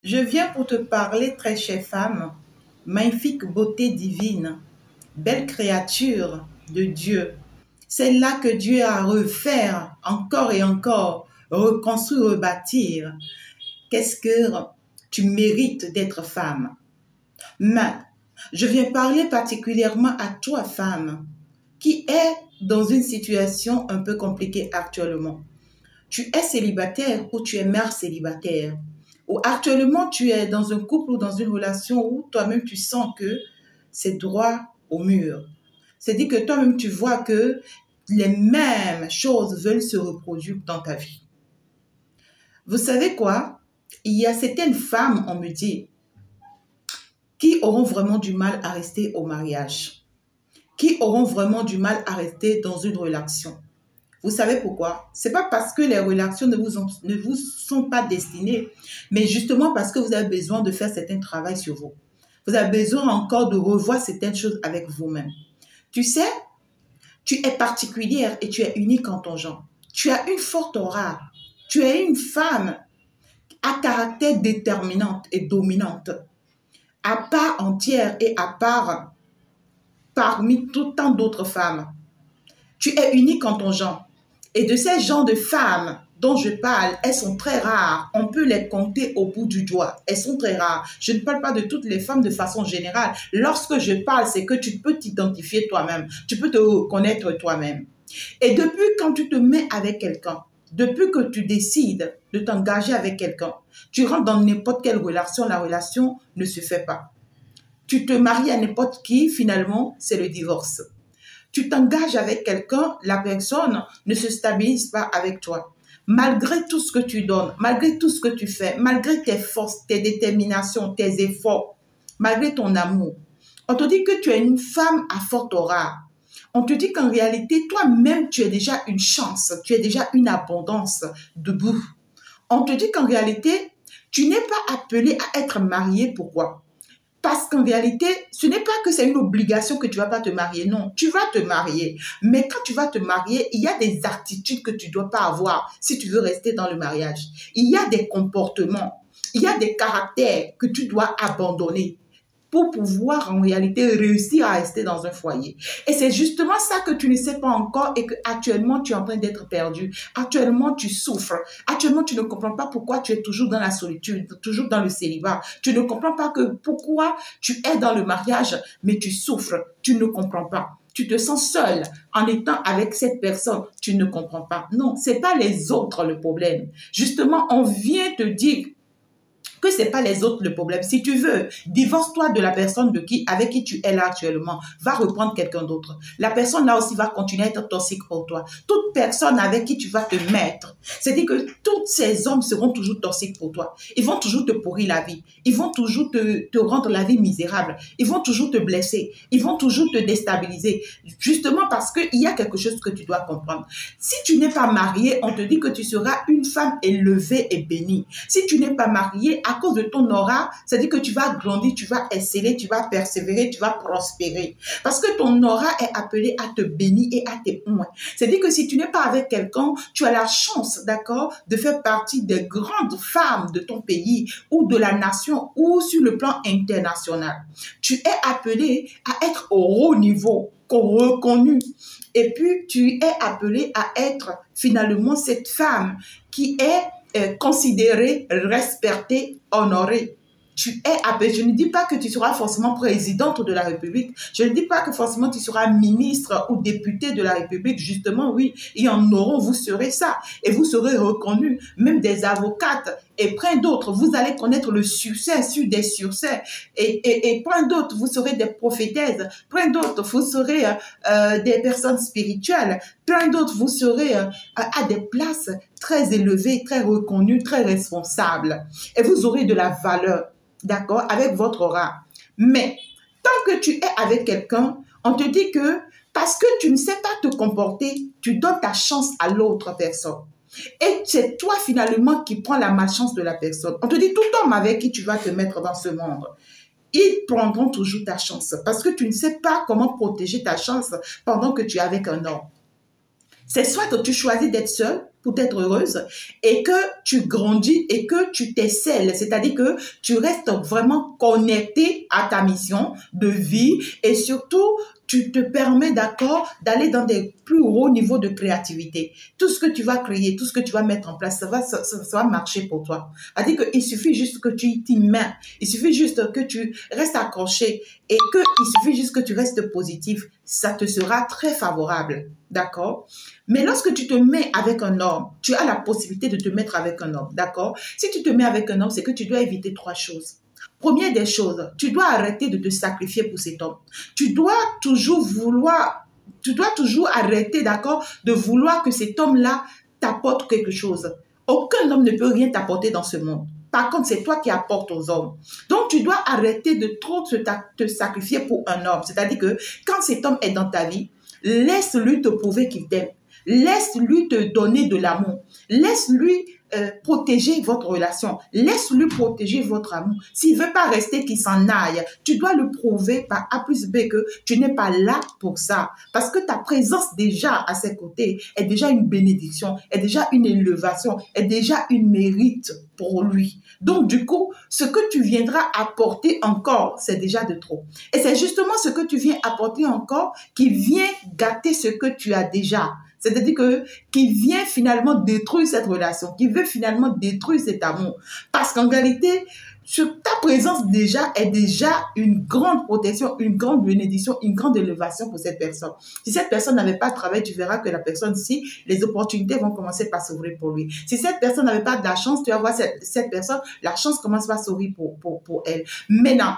Je viens pour te parler, très chère femme, magnifique beauté divine, belle créature de Dieu. C'est là que Dieu a à refaire encore et encore, reconstruire, rebâtir. Qu'est-ce que tu mérites d'être femme? Mais je viens parler particulièrement à toi, femme, qui est dans une situation un peu compliquée actuellement. Tu es célibataire ou tu es mère célibataire, ou actuellement tu es dans un couple ou dans une relation où toi-même tu sens que c'est droit au mur. C'est-à-dire que toi-même tu vois que les mêmes choses veulent se reproduire dans ta vie. Vous savez quoi? Il y a certaines femmes, on me dit, qui auront vraiment du mal à rester au mariage, qui auront vraiment du mal à rester dans une relation. Vous savez pourquoi? C'est pas parce que les relations ne vous sont pas destinées, mais justement parce que vous avez besoin de faire certains travaux sur vous. Vous avez besoin encore de revoir certaines choses avec vous-même. Tu sais, tu es particulière et tu es unique en ton genre. Tu as une forte aura. Tu es une femme à caractère déterminante et dominante, à part entière et à part parmi tout tant d'autres femmes. Tu es unique en ton genre. Et de ces genres de femmes dont je parle, elles sont très rares. On peut les compter au bout du doigt. Elles sont très rares. Je ne parle pas de toutes les femmes de façon générale. Lorsque je parle, c'est que tu peux t'identifier toi-même. Tu peux te reconnaître toi-même. Et depuis quand tu te mets avec quelqu'un, depuis que tu décides de t'engager avec quelqu'un, tu rentres dans n'importe quelle relation, la relation ne se fait pas. Tu te maries à n'importe qui, finalement, c'est le divorce. Tu t'engages avec quelqu'un, la personne ne se stabilise pas avec toi. Malgré tout ce que tu donnes, malgré tout ce que tu fais, malgré tes forces, tes déterminations, tes efforts, malgré ton amour, on te dit que tu es une femme à forte aura. On te dit qu'en réalité, toi-même, tu es déjà une chance, tu es déjà une abondance debout. On te dit qu'en réalité, tu n'es pas appelé à être marié. Pourquoi? Parce qu'en réalité, ce n'est pas que c'est une obligation que tu vas pas te marier. Non, tu vas te marier. Mais quand tu vas te marier, il y a des attitudes que tu dois pas avoir si tu veux rester dans le mariage. Il y a des comportements, il y a des caractères que tu dois abandonner pour pouvoir en réalité réussir à rester dans un foyer. Et c'est justement ça que tu ne sais pas encore et que actuellement tu es en train d'être perdu. Actuellement tu souffres. Actuellement tu ne comprends pas pourquoi tu es toujours dans la solitude, toujours dans le célibat. Tu ne comprends pas que pourquoi tu es dans le mariage mais tu souffres. Tu ne comprends pas. Tu te sens seul en étant avec cette personne. Tu ne comprends pas. Non, c'est pas les autres le problème. Justement, on vient te dire que c'est pas les autres le problème. Si tu veux, divorce-toi de la personne avec qui tu es là actuellement. Va reprendre quelqu'un d'autre. La personne là aussi va continuer à être toxique pour toi. Toute personne avec qui tu vas te mettre, c'est-à-dire que tous ces hommes seront toujours toxiques pour toi. Ils vont toujours te pourrir la vie. Ils vont toujours te rendre la vie misérable. Ils vont toujours te blesser. Ils vont toujours te déstabiliser. Justement parce qu'il y a quelque chose que tu dois comprendre. Si tu n'es pas marié, on te dit que tu seras une femme élevée et bénie. Si tu n'es pas marié, à cause de ton aura, c'est-à-dire que tu vas grandir, tu vas exceller, tu vas persévérer, tu vas prospérer. Parce que ton aura est appelé à te bénir et à te oindre. C'est-à-dire que si tu n'es pas avec quelqu'un, tu as la chance, d'accord, de faire partie des grandes femmes de ton pays ou de la nation ou sur le plan international. Tu es appelé à être au haut niveau, reconnu. Et puis, tu es appelé à être finalement cette femme qui est considérée, respectée, honorée. Tu es appelé. Je ne dis pas que tu seras forcément présidente de la République. Je ne dis pas que forcément tu seras ministre ou député de la République. Justement, oui, il y en auront, vous serez ça. Et vous serez reconnus, même des avocates et plein d'autres. Vous allez connaître le succès sur des succès. Et plein d'autres, vous serez des prophétesses. Plein d'autres, vous serez des personnes spirituelles. Plein d'autres, vous serez à des places très élevées, très reconnues, très responsables. Et vous aurez de la valeur. D'accord, avec votre aura. Mais tant que tu es avec quelqu'un, on te dit que parce que tu ne sais pas te comporter, tu donnes ta chance à l'autre personne. Et c'est toi finalement qui prends la malchance de la personne. On te dit tout homme avec qui tu vas te mettre dans ce monde, ils prendront toujours ta chance parce que tu ne sais pas comment protéger ta chance pendant que tu es avec un homme. C'est soit que tu choisis d'être seul, pour être heureuse et que tu grandis et que tu t'excelles, c'est-à-dire que tu restes vraiment connecté à ta mission de vie et surtout tu te permets, d'accord, d'aller dans des plus hauts niveaux de créativité. Tout ce que tu vas créer, tout ce que tu vas mettre en place, ça va marcher pour toi. C'est-à-dire qu'il suffit juste que tu t'y mets, il suffit juste que tu restes accroché et qu'il suffit juste que tu restes positif. Ça te sera très favorable, d'accord? Mais lorsque tu te mets avec un homme, tu as la possibilité de te mettre avec un homme, d'accord? Si tu te mets avec un homme, c'est que tu dois éviter 3 choses. Première des choses, tu dois arrêter de te sacrifier pour cet homme. Tu dois toujours arrêter, d'accord, de vouloir que cet homme-là t'apporte quelque chose. Aucun homme ne peut rien t'apporter dans ce monde. Par contre, c'est toi qui apportes aux hommes. Donc, tu dois arrêter de trop te sacrifier pour un homme. C'est-à-dire que quand cet homme est dans ta vie, laisse-lui te prouver qu'il t'aime. Laisse-lui te donner de l'amour. Laisse-lui protéger votre relation. Laisse-lui protéger votre amour. S'il ne veut pas rester, qu'il s'en aille. Tu dois le prouver par A plus B que tu n'es pas là pour ça. Parce que ta présence déjà à ses côtés est déjà une bénédiction, est déjà une élévation, est déjà une mérite pour lui. Donc, du coup, ce que tu viendras apporter encore, c'est déjà de trop. Et c'est justement ce que tu viens apporter encore qui vient gâter ce que tu as déjà. C'est-à-dire qui vient finalement détruire cette relation, qui veut finalement détruire cet amour. Parce qu'en réalité, ta présence déjà est déjà une grande protection, une grande bénédiction, une grande élévation pour cette personne. Si cette personne n'avait pas de travail, tu verras que la personne, si les opportunités vont commencer par s'ouvrir pour lui. Si cette personne n'avait pas de la chance, tu vas voir cette personne, la chance commence par s'ouvrir pour elle. Maintenant,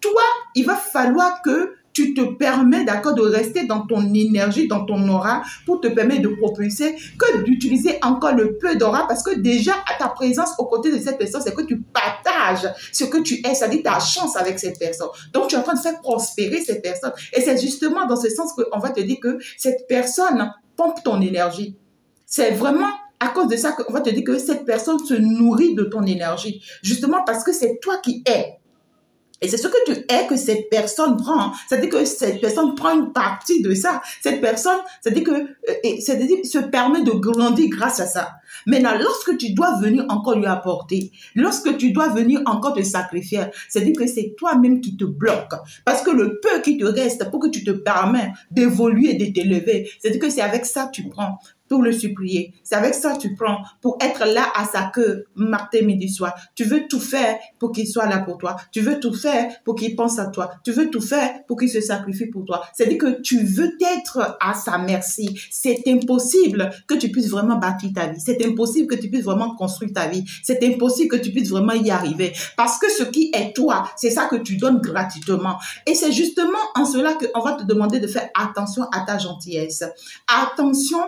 toi, il va falloir que tu te permets, d'accord, de rester dans ton énergie, dans ton aura, pour te permettre de propulser, que d'utiliser encore le peu d'aura, parce que déjà, à ta présence aux côtés de cette personne, c'est que tu partages ce que tu es, c'est-à-dire ta chance avec cette personne. Donc, tu es en train de faire prospérer cette personne. Et c'est justement dans ce sens qu'on va te dire que cette personne pompe ton énergie. C'est vraiment à cause de ça qu'on va te dire que cette personne se nourrit de ton énergie. Justement parce que c'est toi qui es. Et c'est ce que tu es que cette personne prend. C'est-à-dire que cette personne prend une partie de ça. Cette personne, c'est-à-dire se permet de grandir grâce à ça. Maintenant, lorsque tu dois venir encore lui apporter, lorsque tu dois venir encore te sacrifier, c'est-à-dire que c'est toi-même qui te bloque. Parce que le peu qui te reste pour que tu te permets d'évoluer, de t'élever, c'est-à-dire que c'est avec ça que tu prends pour le supplier. C'est avec ça que tu prends pour être là à sa queue, matin, midi, soir. Tu veux tout faire pour qu'il soit là pour toi. Tu veux tout faire pour qu'il pense à toi. Tu veux tout faire pour qu'il se sacrifie pour toi. C'est-à-dire que tu veux être à sa merci. C'est impossible que tu puisses vraiment bâtir ta vie. C'est impossible que tu puisses vraiment construire ta vie. C'est impossible que tu puisses vraiment y arriver. Parce que ce qui est toi, c'est ça que tu donnes gratuitement. Et c'est justement en cela qu'on va te demander de faire attention à ta gentillesse. Attention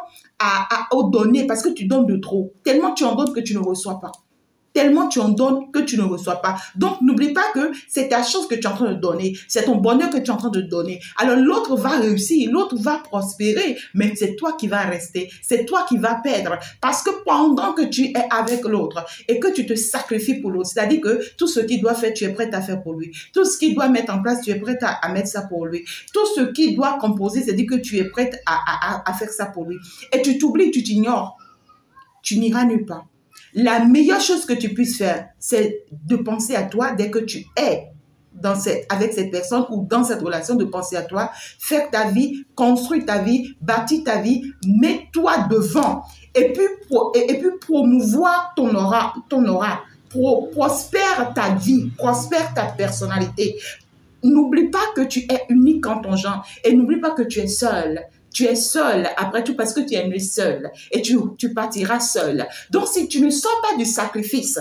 aux donner parce que tu donnes de trop. Tellement tu en donnes que tu ne reçois pas. Tellement tu en donnes que tu ne reçois pas. Donc, n'oublie pas que c'est ta chance que tu es en train de donner. C'est ton bonheur que tu es en train de donner. Alors, l'autre va réussir, l'autre va prospérer, mais c'est toi qui vas rester. C'est toi qui vas perdre. Parce que pendant que tu es avec l'autre et que tu te sacrifies pour l'autre, c'est-à-dire que tout ce qu'il doit faire, tu es prêt à faire pour lui. Tout ce qu'il doit mettre en place, tu es prêt à mettre ça pour lui. Tout ce qu'il doit composer, c'est-à-dire que tu es prête à faire ça pour lui. Et tu t'oublies, tu t'ignores. Tu n'iras nulle part. La meilleure chose que tu puisses faire, c'est de penser à toi dès que tu es avec cette personne ou dans cette relation, de penser à toi, faire ta vie, construire ta vie, bâtir ta vie, mets-toi devant et puis promouvoir ton aura, prospère ta vie, prospère ta personnalité. N'oublie pas que tu es unique en ton genre et n'oublie pas que tu es seul. Tu es seul, après tout, parce que tu es né seul et tu partiras seul. Donc, si tu ne sors pas du sacrifice,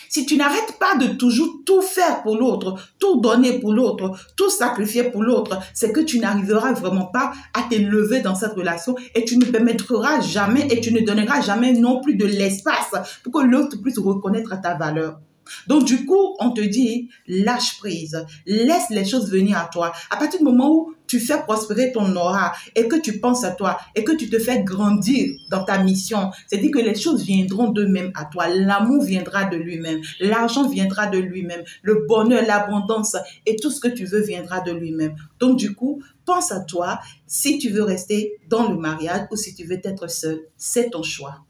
si tu n'arrêtes pas de toujours tout faire pour l'autre, tout donner pour l'autre, tout sacrifier pour l'autre, c'est que tu n'arriveras vraiment pas à t'élever dans cette relation et tu ne permettras jamais et tu ne donneras jamais non plus de l'espace pour que l'autre puisse reconnaître ta valeur. Donc, du coup, on te dit, lâche prise, laisse les choses venir à toi. À partir du moment où tu fais prospérer ton aura et que tu penses à toi et que tu te fais grandir dans ta mission, c'est-à-dire que les choses viendront d'eux-mêmes à toi. L'amour viendra de lui-même, l'argent viendra de lui-même, le bonheur, l'abondance et tout ce que tu veux viendra de lui-même. Donc du coup, pense à toi si tu veux rester dans le mariage ou si tu veux être seul, c'est ton choix.